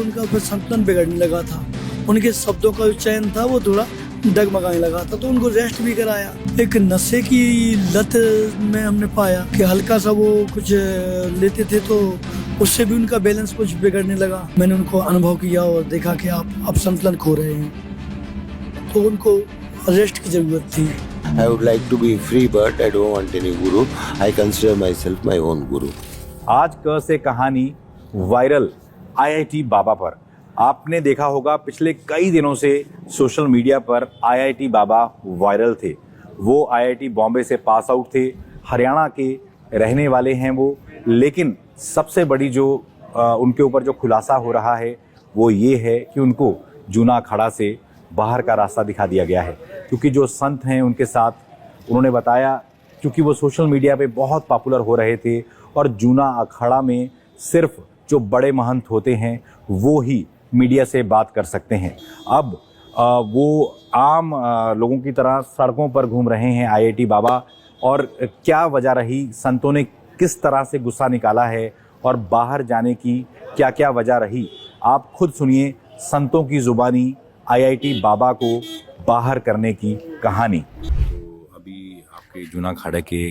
तो उनका फिर संतुलन बिगड़ने लगा था। उनके शब्दों का जो चयन था वो थोड़ा डगमगाने लगा था, तो उनको रेस्ट भी कराया। एक नशे की लत में हमने पाया कि हल्का सा वो कुछ लेते थे तो उससे भी उनका बैलेंस कुछ बिगड़ने लगा। मैंने उनको अनुभव किया और देखा कि आप संतुलन खो रहे हैं, तो उनको रेस्ट की जरूरत थी। I would like to be free, but I don't want any guru. I consider myself my own guru. आज क से कहानी वायरल आईआईटी बाबा पर। आपने देखा होगा पिछले कई दिनों से सोशल मीडिया पर आईआईटी बाबा वायरल थे। वो आईआईटी बॉम्बे से पास आउट थे, हरियाणा के रहने वाले हैं वो, लेकिन सबसे बड़ी जो उनके ऊपर जो खुलासा हो रहा है वो ये है कि उनको जूना अखाड़ा से बाहर का रास्ता दिखा दिया गया है। क्योंकि जो संत हैं उनके साथ उन्होंने बताया, क्योंकि वो सोशल मीडिया पे बहुत पॉपुलर हो रहे थे और जूना अखाड़ा में सिर्फ जो बड़े महंत होते हैं वो ही मीडिया से बात कर सकते हैं। अब वो आम लोगों की तरह सड़कों पर घूम रहे हैं आईआईटी बाबा, और क्या वजह रही, संतों ने किस तरह से गुस्सा निकाला है और बाहर जाने की क्या क्या वजह रही, आप खुद सुनिए संतों की जुबानी आईआईटी बाबा को बाहर करने की कहानी। तो अभी आपके जूना अखाड़े के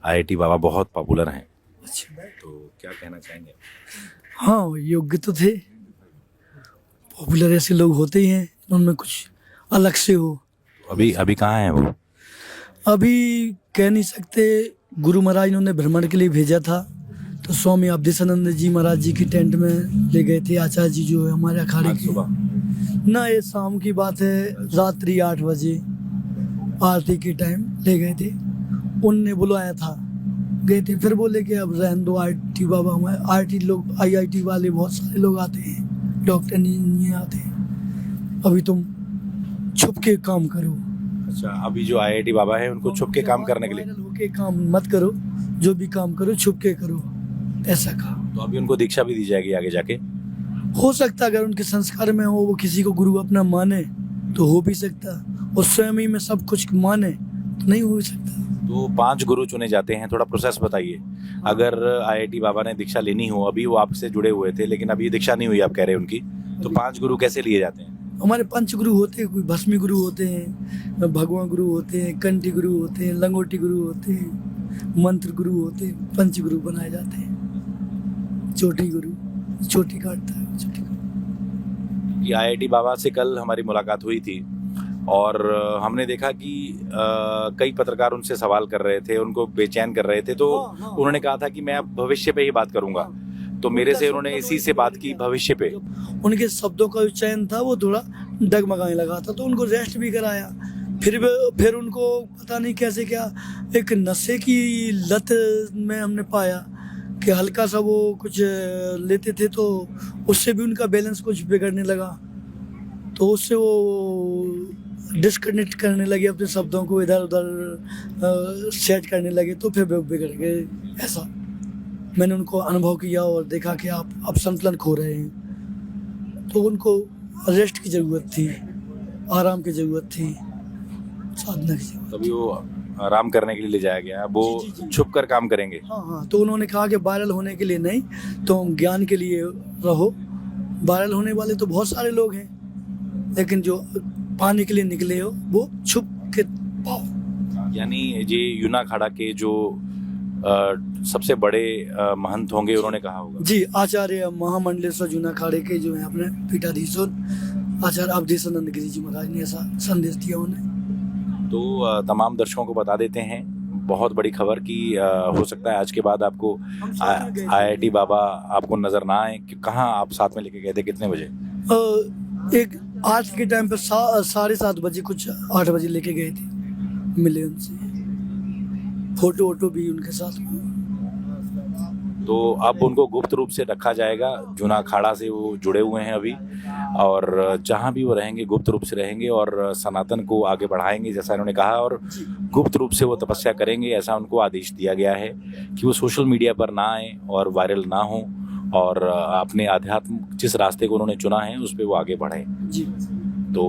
आईआईटी बाबा बहुत पॉपुलर हैं, तो क्या कहना चाहेंगे? हाँ, योग्य तो थे, पॉपुलर ऐसे लोग होते ही हैं, उनमें कुछ अलग से हो। अभी कहाँ हैं वो? अभी कह नहीं सकते। गुरु महाराज इन्होंने भ्रमण के लिए भेजा था, तो स्वामी अवधेशानंद जी महाराज जी की टेंट में ले गए थे आचार्य जी, जो है हमारे अखाड़े के। ना, ये शाम की बात है, रात्रि 8 बजे आरती के टाइम ले गए थे। उनने बुलाया था, गए थे, फिर बोले कि अब रहने दो आईआईटी बाबा, हमारे आईआईटी लोग, आईआईटी वाले बहुत सारे लोग आते हैं, डॉक्टर नहीं आते, अभी तुम छुप के काम करो। अच्छा, अभी जो आईआईटी बाबा है उनको छुप के काम करने के लिए, वायरल होके काम मत करो, जो भी काम करो छुप के करो, ऐसा कहा। तो अभी उनको दीक्षा भी दी जाएगी आगे जाके? हो सकता, अगर उनके संस्कार में हो, वो किसी को गुरु अपना माने तो हो भी सकता, और स्वयं ही में सब कुछ माने तो नहीं हो सकता। तो 5 गुरु चुने जाते हैं, थोड़ा प्रोसेस बताइए। अगर आईआईटी बाबा ने दीक्षा लेनी हो, अभी वो आपसे जुड़े हुए थे लेकिन अभी दीक्षा नहीं हुई आप कह रहे हैं उनकी, तो 5 गुरु कैसे लिए जाते हैं? हमारे 5 गुरु होते हैं, कोई भस्मी गुरु होते हैं, भगवान गुरु होते हैं, कंठी गुरु होते हैं, लंगोटी गुरु होते हैं, मंत्र गुरु होते हैं, 5 गुरु बनाए जाते हैं। छोटी गुरु छोटी काटता है, छोटी गुरु। कि आईआईटी बाबा से कल हमारी मुलाकात हुई थी और हमने देखा कि कई पत्रकार उनसे सवाल कर रहे थे, उनको बेचैन कर रहे थे, तो उन्होंने कहा था कि मैं अब भविष्य पे ही बात करूंगा। तो मेरे से उन्होंने इसी से बात की, भविष्य पे। उनके शब्दों का जो चयन था वो थोड़ा डगमगाने लगा था, तो उनको रेस्ट भी कराया। फिर उनको पता नहीं कैसे क्या एक नशे की लत में हमने पाया कि हल्का सा वो कुछ लेते थे तो उससे भी उनका बैलेंस कुछ बिगड़ने लगा, तो उससे वो डिस्कनेक्ट करने लगे, अपने शब्दों को इधर उधर सेट करने लगे, तो फिर बिगड़ गए। ऐसा मैंने उनको अनुभव किया और देखा कि आप संतुलन खो रहे हैं, तो उनको रेस्ट की ज़रूरत थी, आराम की ज़रूरत थी, साधना की ज़रूरत। तभी वो आराम करने के लिए ले जाया गया, वो छुप कर काम करेंगे। हाँ, तो उन्होंने कहा कि वायरल होने के लिए नहीं, तो ज्ञान के लिए रहो। वायरल होने वाले तो बहुत सारे लोग हैं, लेकिन जो पाने के लिए निकले हो वो छुप के पाओ। यानी ये जूना अखाड़ा के जो सबसे बड़े महंत होंगे, उन्होंने कहा होगा। जी, आचार्य महामंडलेश्वर जूना अखाड़े के जो है अपने पीठाधीश्वर आचार्य अवधेशानंद गिरी जी महाराज ने ऐसा संदेश दिया उन्हें। तो तमाम दर्शकों को बता देते हैं बहुत बड़ी खबर कि हो सकता है आज के बाद आपको आईआईटी बाबा आपको नजर ना आए। कि कहाँ आप साथ में लेके गए थे, कितने बजे? एक आज के टाइम पे 7:30 बजे, कुछ 8 बजे लेके गए थे, मिले उनसे, फोटो वोटो भी उनके साथ में। तो अब उनको गुप्त रूप से रखा जाएगा, जूना अखाड़ा से वो जुड़े हुए हैं अभी, और जहाँ भी वो रहेंगे गुप्त रूप से रहेंगे और सनातन को आगे बढ़ाएंगे जैसा इन्होंने कहा, और गुप्त रूप से वो तपस्या करेंगे, ऐसा उनको आदेश दिया गया है कि वो सोशल मीडिया पर ना आए और वायरल ना हो, और अपने आध्यात्म जिस रास्ते को उन्होंने चुना है उस पर वो आगे बढ़े जी। तो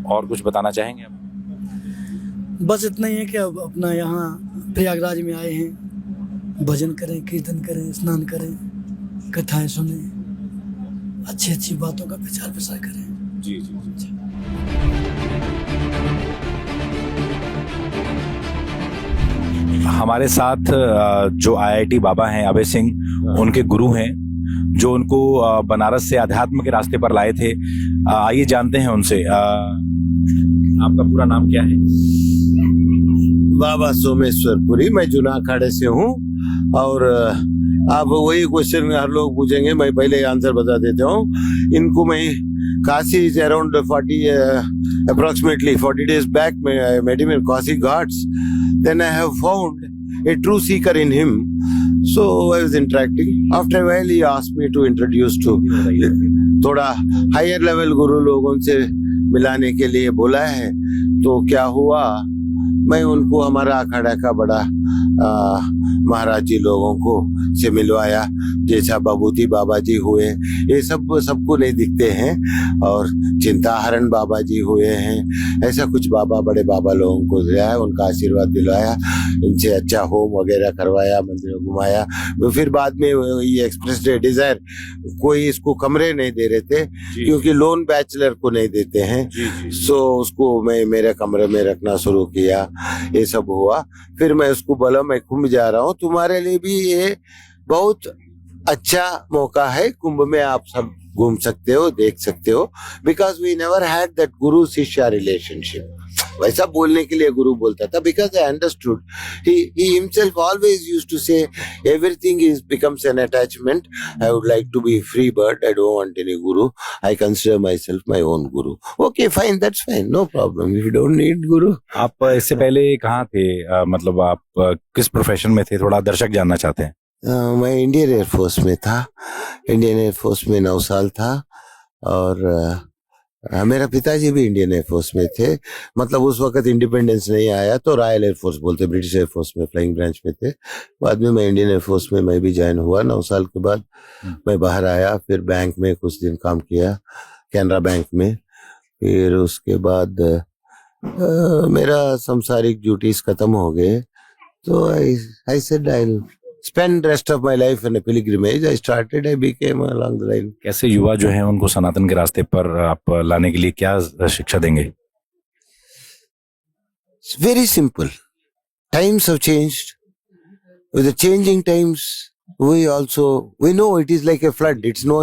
और कुछ बताना चाहेंगे आप? बस इतना ही है कि अब अपना यहाँ प्रयागराज में आए हैं, भजन करें, कीर्तन करें, स्नान करें, कथाएं सुने, अच्छी अच्छी बातों का प्रचार प्रसार करें। जी जी जी। हमारे साथ जो आईआईटी बाबा हैं अभय सिंह, उनके गुरु हैं, जो उनको बनारस से अध्यात्म के रास्ते पर लाए थे। आइए जानते हैं उनसे। आपका पूरा नाम क्या है? बाबा सोमेश्वरपुरी, मैं जूना अखाड़े से हूँ। और आप वही क्वेश्चन हर लोग पूछेंगे, मैं पहले आंसर बता देता हूँ। इनको मैं Kashi is around 40 approximately 40 days back I met him in Kasi Ghats. Then I have found a true seeker in him. So I was interacting. After a while he asked me to introduce to थोड़ा higher level गुरु लोगों से मिलाने के लिए बोला है। तो क्या हुआ, मैं उनको हमारा अखाड़ा का बड़ा महाराज जी लोगों को से मिलवाया, जैसा बाबूजी बाबा जी हुए, ये सब सबको नहीं दिखते हैं। और चिंताहरण बाबा जी हुए हैं, ऐसा कुछ बाबा बड़े बाबा लोगों को दिलाया, उनका आशीर्वाद दिलवाया, इनसे अच्छा होम वगैरह करवाया, मंदिर घुमाया। तो फिर बाद में ये एक्सप्रेस डिजायर, कोई इसको कमरे नहीं दे रहे थे क्योंकि लोन बैचलर को नहीं देते हैं। सो उसको मैं मेरे कमरे में रखना शुरू किया, ये सब हुआ। फिर मैं उसको बोला मैं कुंभ जा रहा हूँ, तुम्हारे लिए भी ये बहुत अच्छा मौका है, कुंभ में आप सब घूम सकते हो, देख सकते हो। Because we never had that guru shishya relationship. वैसा बोलने के लिए गुरु बोलता था, because I understood he himself always used to say everything is becomes an attachment. I would like to be free bird, I don't want any guru, I consider myself my own guru. Okay, fine, that's fine, no problem, if you don't need guru. आप इससे पहले कहाँ थे? मतलब आप किस profession में थे? थोड़ा दर्शक जानना चाहते हैं। मैं इंडियन एयरफोर्स में था, इंडियन एयरफोर्स में 9 साल था। और मेरा पिताजी भी इंडियन एयरफोर्स में थे। मतलब उस वक्त इंडिपेंडेंस नहीं आया तो रॉयल एयरफोर्स बोलते, ब्रिटिश एयरफोर्स में फ्लाइंग ब्रांच में थे। बाद में मैं इंडियन एयरफोर्स में मैं भी ज्वाइन हुआ। 9 साल के बाद मैं बाहर आया, फिर बैंक में कुछ दिन काम किया, कैनरा बैंक में। फिर उसके बाद मेरा संसारिक ड्यूटीज खत्म हो गए, तो I said I spend rest of my life in a pilgrimage. I started, I became along the line. कैसे युवा जो है उनको सनातन के रास्ते पर आप लाने के लिए क्या शिक्षा देंगे? It's very simple. Times have changed. With the changing times, we know it is like a flood. It's no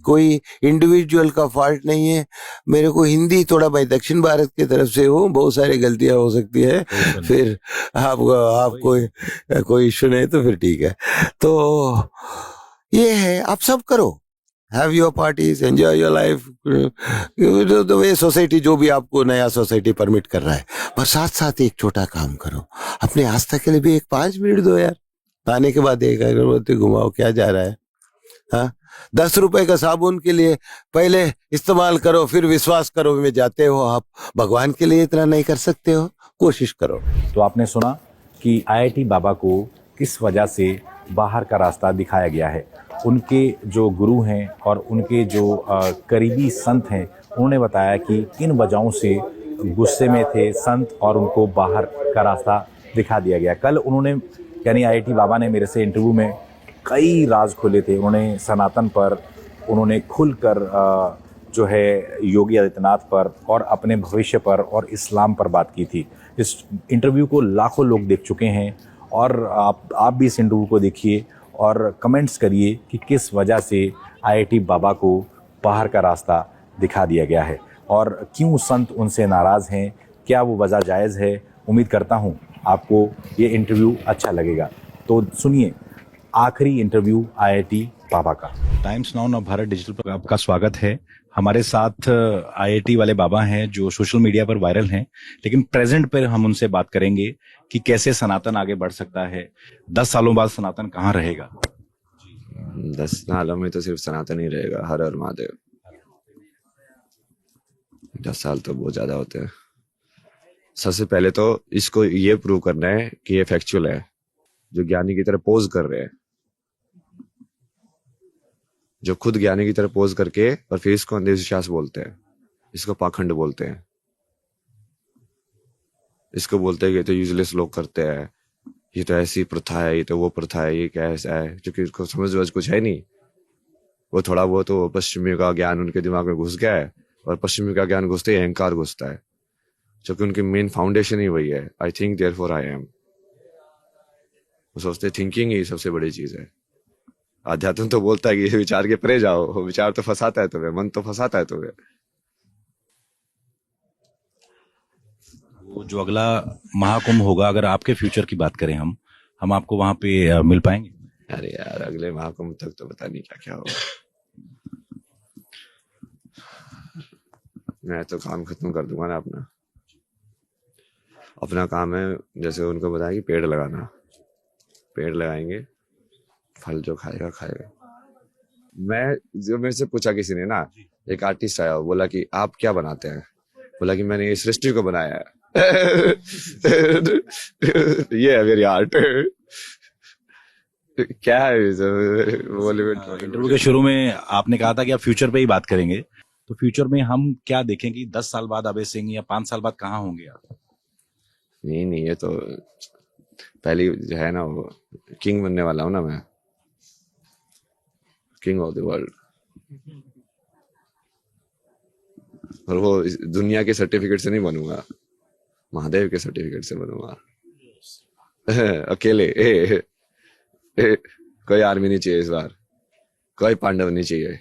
कोई इंडिविजुअल का फॉल्ट नहीं है। मेरे को हिंदी थोड़ा, मैं दक्षिण भारत की तरफ से हूँ, बहुत सारी गलतियां हो सकती है। फिर आपको कोई इश्यू नहीं तो फिर ठीक है। तो ये है, आप सब करो, have your parties, enjoy your life, the way society जो भी आपको नया सोसाइटी परमिट कर रहा है। पर साथ साथ एक छोटा काम करो, अपने आस्था के लिए भी एक 5 मिनट दो यार। आने के बाद एक अगरबत्ती घुमाओ, क्या जा रहा है? हाँ, 10 रुपए का साबुन के लिए पहले इस्तेमाल करो, फिर विश्वास करो में जाते हो आप। भगवान के लिए इतना नहीं कर सकते हो, कोशिश करो। तो आपने सुना कि आईआईटी बाबा को किस वजह से बाहर का रास्ता दिखाया गया है। उनके जो गुरु हैं और उनके जो करीबी संत हैं, उन्होंने बताया कि किन वजहों से गुस्से में थे संत और उनको बाहर का रास्ता दिखा दिया गया। कल उन्होंने, यानी आईआईटी बाबा ने मेरे से इंटरव्यू में कई राज खोले थे। उन्होंने सनातन पर, उन्होंने खुलकर जो है योगी आदित्यनाथ पर और अपने भविष्य पर और इस्लाम पर बात की थी। इस इंटरव्यू को लाखों लोग देख चुके हैं और आप भी इस इंटरव्यू को देखिए और कमेंट्स करिए कि किस वजह से आईआईटी बाबा को बाहर का रास्ता दिखा दिया गया है और क्यों संत उनसे नाराज़ हैं, क्या वो वजह जायज़ है। उम्मीद करता हूँ आपको ये इंटरव्यू अच्छा लगेगा। तो सुनिए आखिरी इंटरव्यू आईआईटी बाबा का। टाइम्स नाउ भारत डिजिटल पर आपका स्वागत है। हमारे साथ आईआईटी वाले बाबा हैं जो सोशल मीडिया पर वायरल हैं, लेकिन प्रेजेंट पर हम उनसे बात करेंगे कि कैसे सनातन आगे बढ़ सकता है। 10 सालों बाद सनातन कहाँ रहेगा? 10 सालों में तो सिर्फ सनातन ही रहेगा। हर हर महादेव। 10 साल तो बहुत ज्यादा होते हैं। सबसे पहले तो इसको ये प्रूव करना है कि ये फैक्चुअल है। जो ज्ञानी की तरह पोज कर रहे हैं, जो खुद ज्ञानी की तरह पोज करके और फिर इसको अंधविश्वास बोलते हैं, इसको पाखंड बोलते हैं, इसको बोलते हैं कि ये तो यूजलेस लोग करते हैं, ये तो ऐसी प्रथा है, ये तो वो प्रथा है, ये क्या ऐसा है, क्योंकि उसको समझ कुछ है नहीं। वो थोड़ा बहुत तो पश्चिमी का ज्ञान उनके दिमाग में घुस गया है, और पश्चिमी का ज्ञान घुसते ही अहंकार घुसता है, क्योंकि उनकी मेन फाउंडेशन ही वही है, I think therefore I am. वो सोचते थिंकिंग ही सबसे बड़ी चीज है। अध्यात्म तो बोलता है कि विचार के परे जाओ, विचार तो फंसाता है तुम्हें, मन तो फंसाता है तुम्हें। वो जो अगला महाकुंभ होगा, अगर आपके फ्यूचर की बात करें हम आपको वहां पे मिल पाएंगे? अरे यार, अगले महाकुंभ तक तो पता नहीं क्या क्या होगा। मैं तो काम खत्म कर दूंगा ना अपना। अपना काम है, जैसे उनको बताया कि पेड़ लगाना, पेड़ लगाएंगे, फल जो खाएगा खाएगा। मैं जो मेरे से पूछा किसी ने ना, एक आर्टिस्ट आया, बोला कि आप क्या बनाते हैं? बोला कि मैंने इस सृष्टि को बनाया है। ये है मेरी आर्ट। क्या है बॉलीवुड? इंटरव्यू के शुरू में आपने कहा था कि आप फ्यूचर पे ही बात करेंगे, तो फ्यूचर में हम क्या देखें कि 10 साल बाद अभय सिंह या 5 साल बाद कहाँ होंगे आप? नहीं, ये तो पहली जो है ना, वो किंग बनने वाला हूँ ना मैं, किंग ऑफ द वर्ल्ड। और वो इस दुनिया के सर्टिफिकेट से नहीं बनूंगा, महादेव के सर्टिफिकेट से बनूंगा। अकेले कोई आर्मी नहीं चाहिए इस बार, कोई पांडव नहीं चाहिए।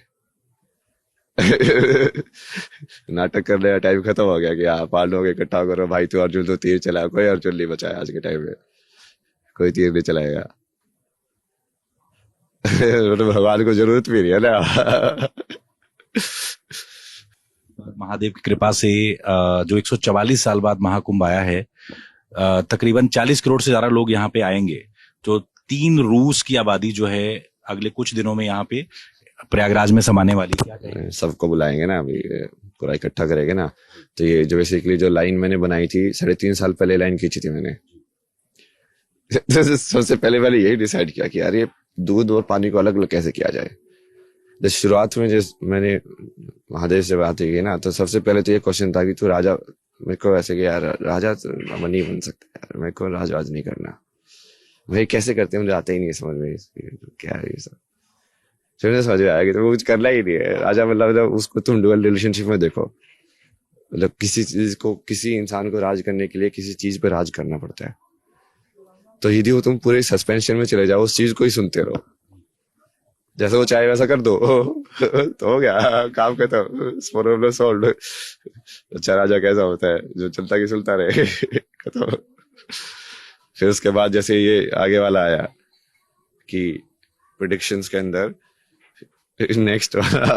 नाटक करने का टाइम खत्म हो गया कि हाँ पांडवों को इकट्ठा करो भाई, तू अर्जुन तो तीर चला, कोई अर्जुन नहीं बचा है आज के टाइम में, कोई तीर नहीं चलाएगा। तो भगवान को जरूरत भी नहीं है ना। महादेव की कृपा से जो 144 साल बाद महाकुंभ आया है, तकरीबन 40 करोड़ से ज्यादा लोग यहाँ पे आएंगे। जो 3 रूस की आबादी जो है अगले कुछ दिनों में यहाँ पे प्रयागराज में समाने वाली है। क्या कहेंगे? सबको बुलाएंगे ना, अभी पूरा इकट्ठा करेंगे ना। तो ये जो बेसिकली जो लाइन मैंने बनाई थी 3.5 साल पहले लाइन खींची थी मैंने। सबसे पहले मैंने यही डिसाइड किया कि यार ये दूध और पानी को अलग अलग कैसे किया जाए। जब शुरुआत में जिस मैंने महादेव से बात की ना, तो सबसे पहले तो ये क्वेश्चन था कि तू राजा, मेरे को ऐसे कि यार राजा तो नहीं बन सकता यार, मेरे को राज नहीं करना भाई, कैसे करते हैं मुझे आता ही नहीं है समझ में, क्या है ये सब। फिर मुझे समझ में आया कि तो कुछ करना ही नहीं है राजा, मतलब उसको तुम डुअल रिलेशनशिप में देखो, मतलब किसी चीज को, किसी इंसान को राज करने के लिए किसी चीज पे राज करना पड़ता है। तो यदि वो तुम पूरे सस्पेंशन में चले जाओ, उस चीज को ही सुनते रहो, जैसे वो चाहे वैसा कर दो, तो हो गया काम खत्म, प्रॉब्लम सॉल्व। अच्छा राजा कैसा होता है, जो चलता की सुनता रहे। खत्म। फिर उसके बाद जैसे ये आगे वाला आया कि प्रेडिक्शंस के अंदर नेक्स्ट वाला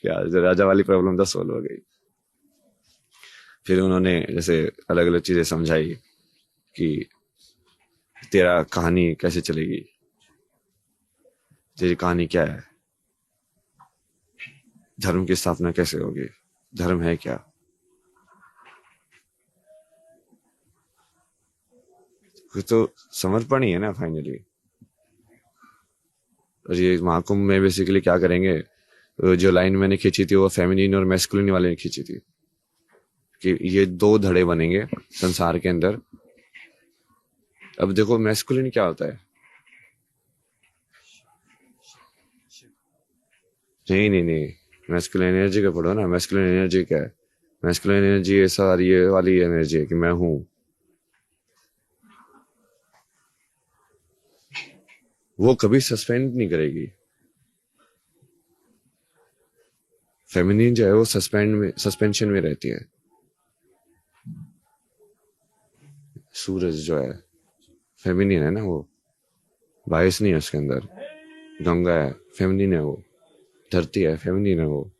क्या राजा वाली प्रॉब्लम तो सॉल्व हो गई। फिर उन्होंने जैसे अलग अलग चीजें समझाई कि तेरा कहानी कैसे चलेगी, तेरी कहानी क्या है, धर्म की स्थापना कैसे होगी, धर्म है क्या। तो समर्पण ही है ना फाइनली। और ये महाकुंभ में बेसिकली क्या करेंगे, जो लाइन मैंने खींची थी वो फेमिनिन और मैस्कुलिन वाले ने खींची थी कि ये 2 धड़े बनेंगे संसार के अंदर। अब देखो मैस्कुलिन क्या होता है, नहीं मैस्कुलिन एनर्जी का पढ़ो ना। मैस्कुलिन एनर्जी क्या है? मैस्कुलिन एनर्जी ऐसा ये वाली एनर्जी है कि मैं हूं, वो कभी सस्पेंड नहीं करेगी। फेमिनिन जो है वो सस्पेंशन में रहती है। सूरज जो है फेमिनिन है ना, वो बायस नहीं है उसके अंदर। गंगा है फेमिनिन है वो, धरती है फेमिनिन है वो।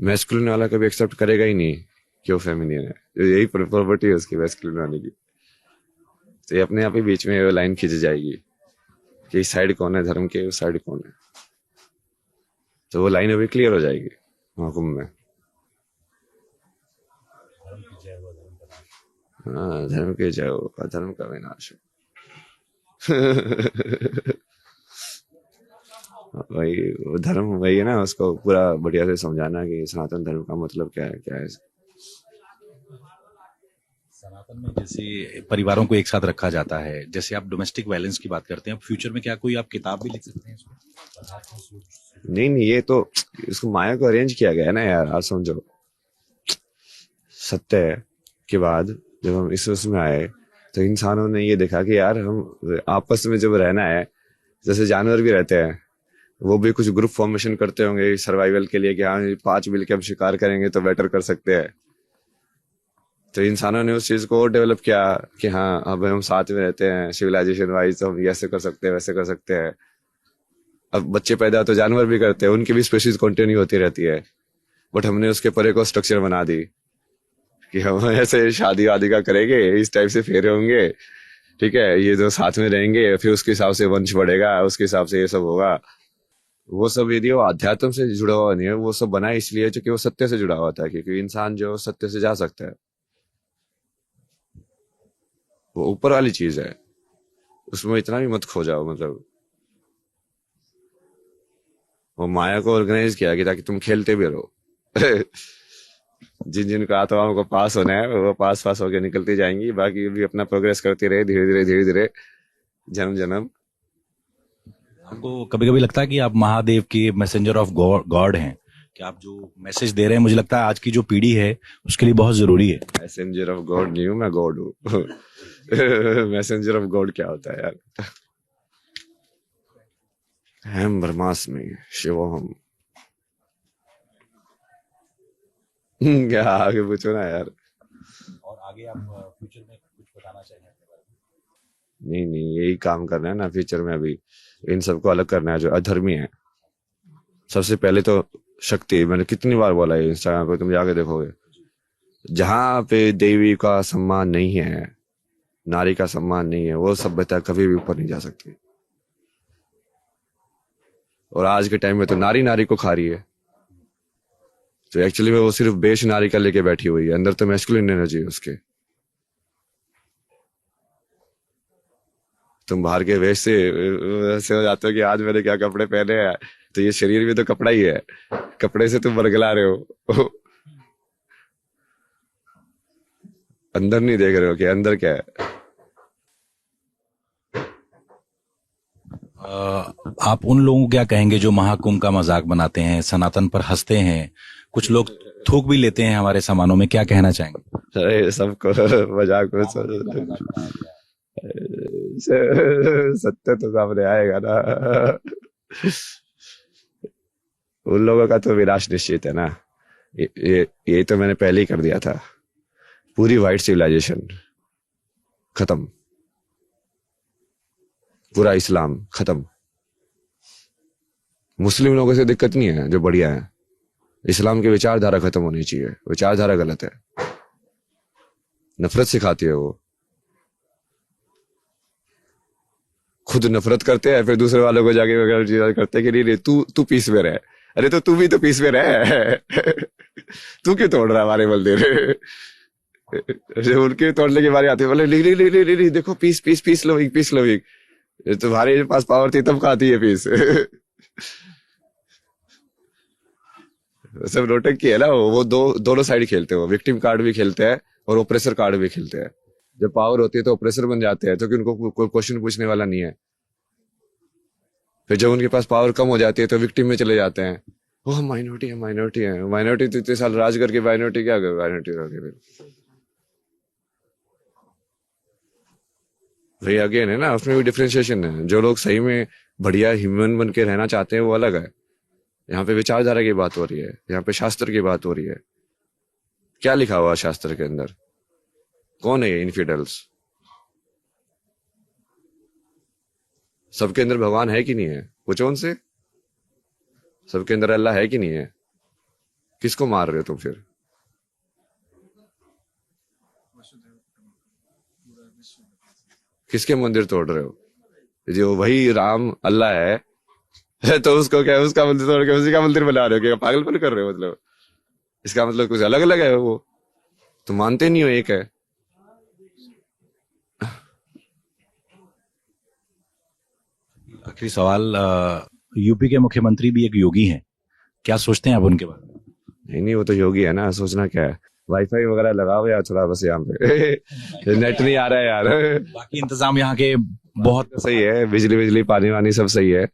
मैस्कुलिन वाला कभी एक्सेप्ट करेगा ही नहीं कि वो फेमिनिन है, यही प्रॉपर्टी है उसकी मैस्कुलिन वाले की। तो ये अपने आप ही बीच में लाइन खींच जाएगी कि इस साइड कौन है धर्म के, उस साइड कौन है। तो वो लाइन अभी क्लियर हो जाएगी महाकुंभ में। हाँ, धर्म के जय हो, धर्म का विनाश हो। वही वो धर्म वही है ना, उसको पूरा बढ़िया से समझाना कि सनातन धर्म का मतलब क्या है, क्या है। सनातन में जैसे परिवारों को एक साथ रखा जाता है, जैसे आप डोमेस्टिक वायलेंस की बात करते हैं, अब फ्यूचर में क्या कोई आप किताब भी लिख सकते हैं इसमें? नहीं नहीं, ये तो इसको माया को अरेंज किया गया है ना यार। आप समझो, सत्य के बाद जब हम इस उसमें आए तो इंसानों ने ये देखा कि यार हम आपस में जब रहना है, जैसे जानवर भी रहते हैं, वो भी कुछ ग्रुप फॉर्मेशन करते होंगे सर्वाइवल के लिए कि हाँ 5 मिलके हम शिकार करेंगे तो बेटर कर सकते हैं। तो इंसानों ने उस चीज को डेवलप किया कि हाँ अब हम साथ में रहते हैं सिविलाइजेशन वाइज, तो हम ऐसे कर सकते हैं वैसे कर सकते हैं। अब बच्चे पैदा तो जानवर भी करते हैं, उनकी भी स्पेशीज कंटिन्यू होती रहती है, बट हमने उसके परे को स्ट्रक्चर बना दी कि हम ऐसे शादी वादी का करेंगे, इस टाइप से फेरे होंगे, ठीक है, ये जो साथ में रहेंगे, फिर उसके हिसाब से वंश बढ़ेगा, उसके हिसाब से ये सब होगा। वो सब यदि वो अध्यात्म से जुड़ा हुआ नहीं है, वो सब बना इसलिए क्योंकि वो सत्य से जुड़ा हुआ था, क्योंकि इंसान जो सत्य से जा सकता है, वो ऊपर वाली चीज है, उसमें इतना भी मत खो जाओ। मतलब वो माया को ऑर्गेनाइज किया कि ताकि तुम खेलते भी रहो। जिन जिन का आत्माओं को पास होना है वो पास पास होकर निकलती जाएंगी, बाकी भी अपना प्रोग्रेस करती रहे धीरे धीरे जन्म जन्म। आपको कभी कभी लगता है कि आप महादेव के मैसेंजर ऑफ गॉड हैं, कि आप जो मैसेज दे रहे हैं, मुझे लगता है आज की जो पीढ़ी है उसके लिए बहुत जरूरी है? मैसेंजर ऑफ गॉड नहीं हूं मैं, गॉड हूँ। मैसेंजर ऑफ गॉड क्या होता है यार? हम ब्रह्मास्मि शिवोहम। क्या आगे पूछो ना यार। और आगे आप फ्यूचर में कुछ बताना चाहिए अपने बारे में? नहीं नहीं, यही काम करना है ना फ्यूचर में। अभी इन सबको अलग करना है जो अधर्मी है। सबसे पहले तो शक्ति, मैंने कितनी बार बोला है इंस्टाग्राम पे, तुम जाके देखोगे, जहां पे देवी का सम्मान नहीं है, नारी का सम्मान नहीं है, वो सभ्यता कभी भी ऊपर नहीं जा सकती। और आज के टाइम में तो नारी नारी को खा रही है, तो एक्चुअली में वो सिर्फ बेश नारी का लेके बैठी हुई है, अंदर तो मैस्कुलिन एनर्जी है उसके। तुम बाहर के वेश से ऐसे हो जाते हो कि आज मैंने क्या कपड़े पहने हैं, तो ये शरीर भी तो कपड़ा ही है, कपड़े से तुम बरगला रहे हो। अंदर नहीं देख रहे हो कि अंदर क्या है। आप उन लोगों को क्या कहेंगे जो महाकुंभ का मजाक बनाते हैं, सनातन पर हंसते हैं, कुछ लोग थूक भी लेते हैं हमारे सामानों में, क्या कहना चाहेंगे? अरे सबको मजाक में सत्य तो सामने आएगा ना। उन लोगों का तो विनाश निश्चित है ना। ये तो मैंने पहले ही कर दिया था। पूरी वाइट सिविलाइजेशन खत्म, पूरा इस्लाम खत्म। मुस्लिम लोगों से दिक्कत नहीं है जो बढ़िया है, इस्लाम की विचारधारा खत्म होनी चाहिए। विचारधारा गलत है, नफरत सिखाती है। वो खुद नफरत करते हैं, फिर दूसरे वालों को जाके करते हैं कि नहीं तू पीस में रह। अरे तो तू भी तो पीस में रह। तू क्यों तोड़ रहा है हमारे मंदिर? उनके तोड़ने की बारी आती है, बोले नहीं देखो पीस पीस पीस लो पीस लो। तुम्हारे पास पावर थी तब खाती है पीस। सब नोटंकी की है ना। वो दोनों साइड खेलते हैं, वो विक्टिम कार्ड भी खेलते हैं और ऑपरेसर कार्ड भी खेलते हैं। जब पावर होती है तो ऑपरेसर बन जाते हैं, क्योंकि उनको कोई क्वेश्चन पूछने वाला नहीं है। फिर जब उनके पास पावर कम हो जाती है तो विक्टिम में चले जाते हैं। वो हम माइनॉरिटी है, माइनॉरिटी है, माइनॉरिटी तो इतने साल राज करके माइनॉरिटी क्या कर, माइनॉरिटी फिर वही अगेन है ना, उसमें भी डिफरेंशिएशन है। जो लोग सही में बढ़िया ह्यूमन बन के रहना चाहते हैं वो अलग है। यहाँ पे विचारधारा की बात हो रही है, यहाँ पे शास्त्र की बात हो रही है। क्या लिखा हुआ शास्त्र के अंदर? कौन है ये इनफिडल्स? सबके अंदर भगवान है कि नहीं है? पूछो उनसे। सबके अंदर अल्लाह है कि नहीं है? किसको मार रहे हो तुम फिर? किसके मंदिर तोड़ रहे हो? जो वही राम अल्लाह है तो उसको क्या, उसका मंदिर तोड़ के उसी का मंदिर बना रहे हो? क्या पागलपन कर रहे हो? मतलब इसका मतलब कुछ अलग अलग है। वो तो मानते नहीं हो एक है। आखिरी सवाल, यूपी के मुख्यमंत्री भी एक योगी हैं, क्या सोचते हैं आप उनके बारे में? नहीं वो तो योगी है ना, सोचना क्या है। वाईफाई वगैरह लगाओ यार थोड़ा बस यहाँ पे नेट नहीं आ रहा है यार। बाकी इंतजाम यहाँ के बहुत सही है, बिजली बिजली पानी वानी सब सही है,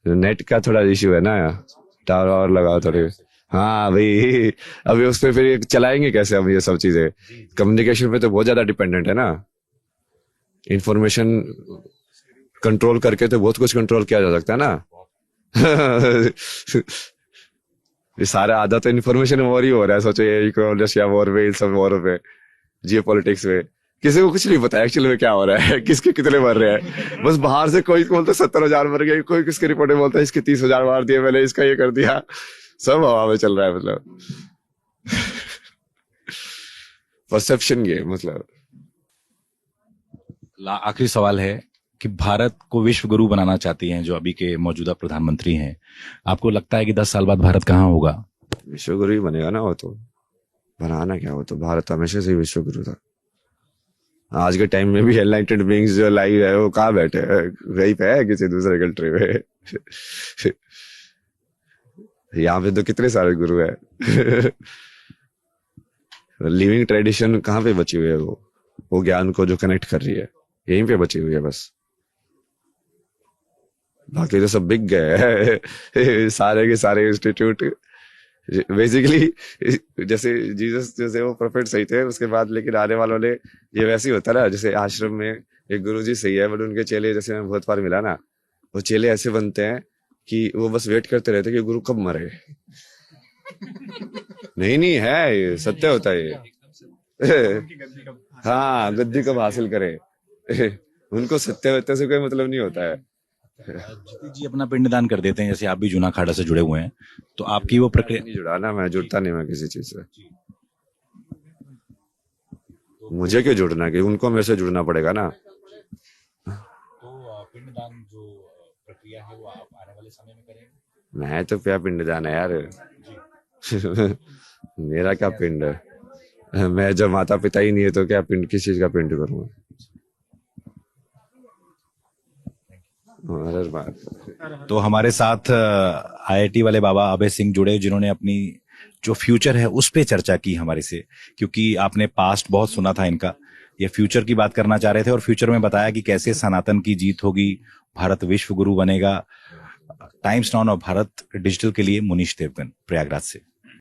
नेट का थोड़ा इश्यू है ना, टावर और लगाओ थोड़े। हाँ भाई, अभी उस पर फिर चलाएंगे कैसे हम ये सब चीजें, कम्युनिकेशन पे तो बहुत ज्यादा डिपेंडेंट है ना, इंफॉर्मेशन कंट्रोल करके तो बहुत कुछ कंट्रोल किया जा सकता है ना। ये सारा आधा तो इन्फॉर्मेशन वॉर ही हो रहा है, सोचो ये रशिया वॉर में, इन सब वॉर में, जियो पॉलिटिक्स में किसी को कुछ नहीं पता एक्चुअली में क्या हो रहा है, किसके कितने मर रहे हैं। बस बाहर से कोई बोलता है 70,000 मर गए, कोई किसके रिपोर्ट में बोलता है इसके 30,000 मार दिए मैंने, इसका ये कर दिया, सब हवा में चल रहा है। मतलब परसेप्शन गेम। मतलब आखिरी सवाल है कि भारत को विश्व गुरु बनाना चाहती हैं जो अभी के मौजूदा प्रधानमंत्री हैं, आपको लगता है कि 10 साल बाद भारत कहाँ होगा? विश्व गुरु ही बनेगा ना, वो तो बनाना क्या, वो तो भारत हमेशा से विश्व गुरु था। आज के टाइम में भी एनलाइटेड बीइंग्स जो लाइव है वो कहाँ बैठे हैं, वहीं पे है किसी दूसरे कंट्री में। यहाँ पे तो कितने सारे गुरु है। लिविंग ट्रेडिशन कहाँ पे बची हुई है, वो ज्ञान को जो कनेक्ट कर रही है यहीं पे बची हुई है बस, बाकी तो सब बिक गए हैं। सारे के सारे इंस्टीट्यूट बेसिकली जैसे जीसस जैसे वो प्रोफेट सही थे उसके बाद, लेकिन आने वालों ने ये वैसे ही होता ना, जैसे आश्रम में एक गुरुजी सही है बट उनके चेले, जैसे मैं बहुत बार मिला ना, वो चेले ऐसे बनते हैं कि वो बस वेट करते रहते कि गुरु कब मरे। नहीं है, ये सत्य होता है ये। हाँ, गद्दी कब हासिल करे। उनको सत्य से कोई मतलब नहीं होता है। जीती जी अपना पिंडदान कर देते हैं, जैसे आप भी जूना अखाड़ा से जुड़े हुए हैं, तो आपकी वो प्रक्रिया नहीं जुड़ा ना, मैं जुड़ता नहीं मैं किसी चीज से। मुझे क्यों जुड़ना, कि उनको मेरे से जुड़ना पड़ेगा ना। तो पिंडदान जो प्रक्रिया है वो आप आने वाले समय में करेंगे? मैं तो क्या पिंडदान है यार। मेरा क्या पिंड है, मैं जब माता पिता ही नहीं है तो क्या पिंड, किस चीज का पिंड करूंगा। तो हमारे साथ आईआईटी वाले बाबा अभय सिंह जुड़े, जिन्होंने अपनी जो फ्यूचर है उस पे चर्चा की हमारे से, क्योंकि आपने पास्ट बहुत सुना था इनका, ये फ्यूचर की बात करना चाह रहे थे और फ्यूचर में बताया कि कैसे सनातन की जीत होगी, भारत विश्व गुरु बनेगा। टाइम्स नाउ और भारत डिजिटल के लिए मुनीश देवगन, प्रयागराज से।